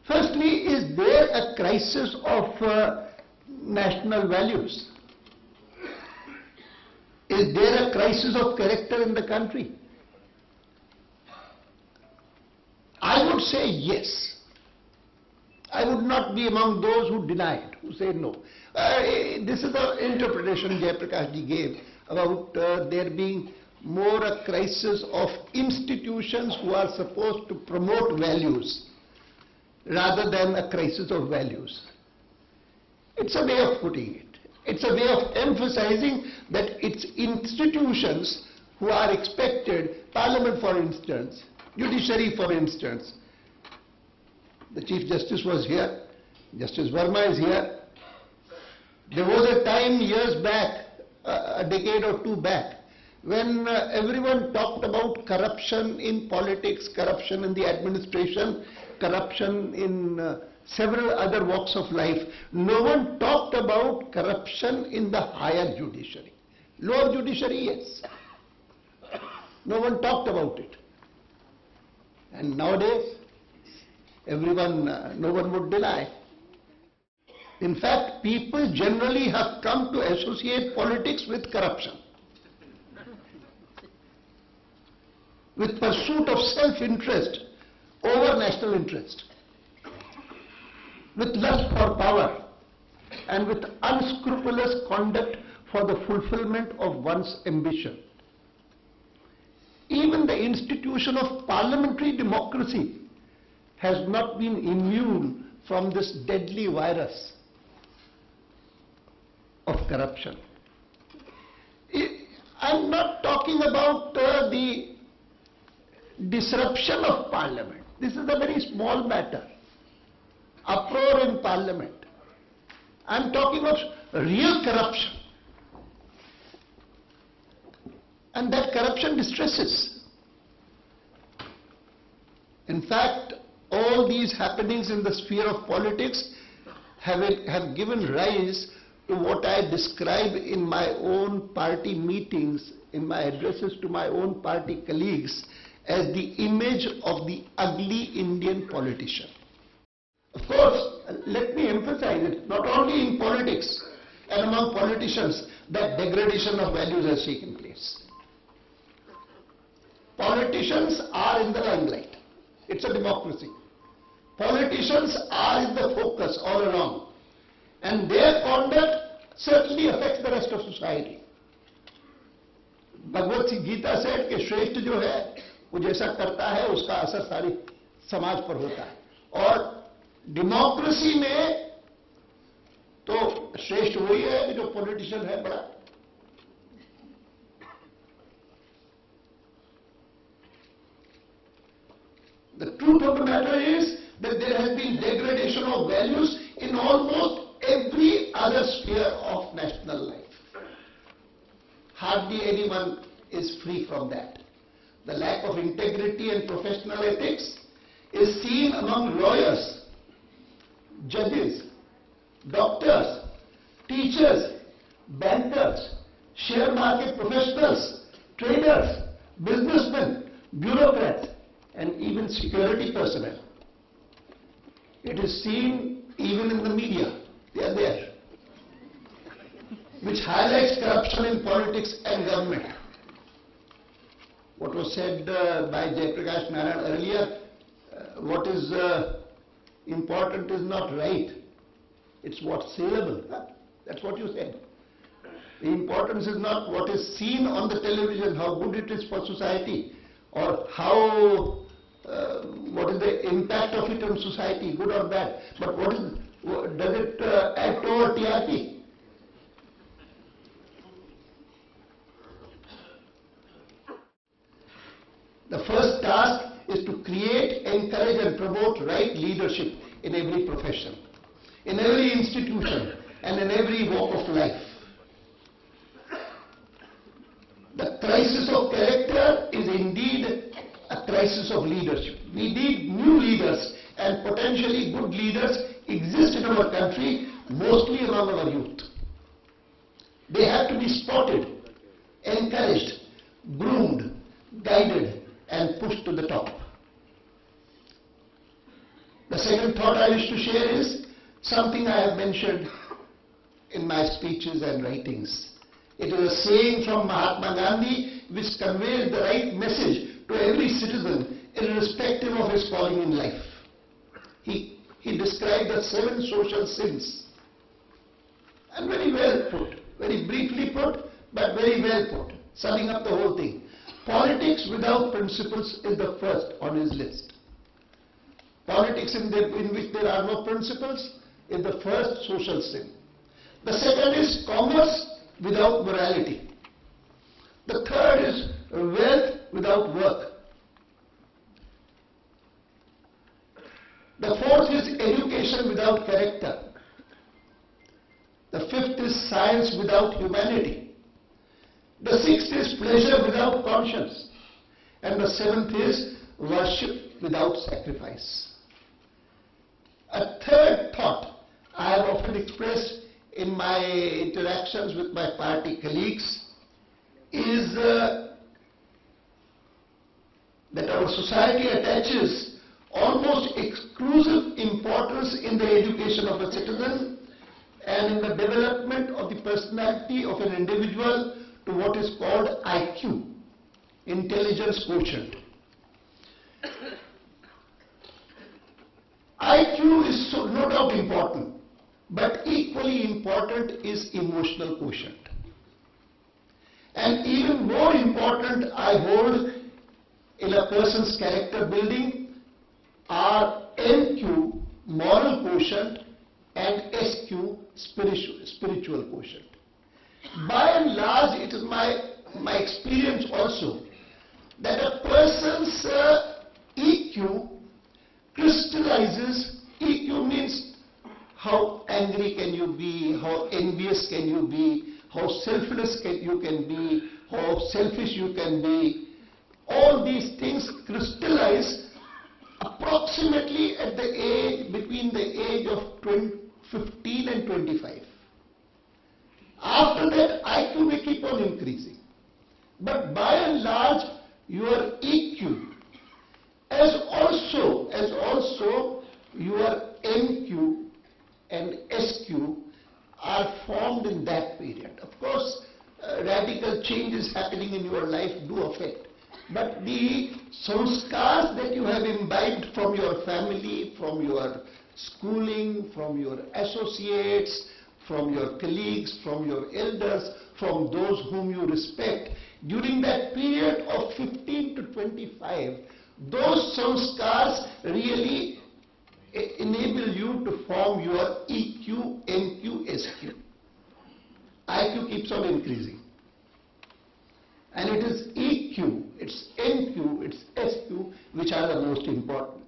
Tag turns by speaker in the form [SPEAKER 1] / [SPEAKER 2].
[SPEAKER 1] Firstly, is there a crisis of national values? Is there a crisis of character in the country? I would say yes. I would not be among those who deny it, who say no. This is the interpretation Jayaprakash ji gave about there being more a crisis of institutions who are supposed to promote values rather than a crisis of values. It's a way of putting it. It's a way of emphasizing that it's institutions who are expected, Parliament for instance, Judiciary for instance. The Chief Justice was here, Justice Verma is here. There was a time years back, a decade or two back, when everyone talked about corruption in politics, corruption in the administration, corruption in several other walks of life. No one talked about corruption in the higher judiciary. Lower judiciary, yes. No one talked about it. And nowadays, no one would deny. In fact, people generally have come to associate politics with corruption, with pursuit of self-interest over national interest, with lust for power, and with unscrupulous conduct for the fulfillment of one's ambition. Even the institution of parliamentary democracy has not been immune from this deadly virus of corruption. I'm not talking about the disruption of parliament. This is a very small matter. Uproar in parliament. I'm talking of real corruption. And that corruption distresses. In fact, all these happenings in the sphere of politics have given rise to what I describe in my own party meetings, in my addresses to my own party colleagues, as the image of the ugly Indian politician. Of course, let me emphasize it, not only in politics and among politicians that degradation of values has taken place. Politicians are in the limelight. It's a democracy. Politicians are in the focus all along. And their conduct certainly affects the rest of society. Bhagavad Gita said कि श्रेष्ठ जो है वो जैसा करता है उसका असर सारी समाज पर होता है. और डेमोक्रेसी में तो श्रेष्ठ वही है कि जो पॉलिटिशियन है बड़ा. The truth of the matter is that there has been degradation of values in almost every other sphere of national life. Hardly anyone is free from that. The lack of integrity and professional ethics is seen among lawyers, judges, doctors, teachers, bankers, share market professionals, traders, businessmen, bureaucrats, and even security personnel. It is seen even in the media. They are there, which highlights corruption in politics and government. What was said by Jayaprakash Narayan earlier, what is important is not right, it's what's saleable. That's what you said. The importance is not what is seen on the television, how good it is for society, or how what is the impact of it on society, good or bad, but does it add to our TRP? The first task is to create, encourage and promote right leadership in every profession, in every institution and in every walk of life. The crisis of character is indeed a crisis of leadership. We need new leaders, and potentially good leaders exist in our country, mostly among our youth. They have to be spotted, encouraged, groomed, guided and pushed to the top. The second thought I wish to share is something I have mentioned in my speeches and writings. It is a saying from Mahatma Gandhi which conveys the right message to every citizen irrespective of his calling in life. He described the 7 social sins, and very well put, very briefly put, but very well put, summing up the whole thing. Politics without principles is the first on his list. Politics in which there are no principles is the first social sin. The second is commerce without morality. The third is wealth without work. The fourth is education without character. The fifth is science without humanity. The sixth is pleasure without conscience. And the seventh is worship without sacrifice. A third thought I have often expressed in my interactions with my party colleagues is that our society attaches almost exclusive importance in the education of a citizen and in the development of the personality of an individual to what is called IQ, intelligence quotient. IQ is no doubt important, but equally important is emotional quotient. And even more important, I hold, in a person's character building are MQ, moral quotient, and SQ, spiritual quotient. By and large, it is my experience also that a person's EQ crystallizes. EQ means how angry can you be, how envious can you be, how selfless you can be, how selfish you can be. All these things crystallize approximately at the age, between the age of 15 and 25. After that, IQ may keep on increasing. But by and large, your EQ as also your MQ and SQ are formed in that period. Of course, radical changes happening in your life do affect. But the sanskars that you have imbibed from your family, from your schooling, from your associates, from your colleagues, from your elders, from those whom you respect, during that period of 15 to 25, those sanskars really enable you to form your EQ, MQ, SQ. IQ keeps on increasing. And it is EQ, it's MQ, it's SQ which are the most important.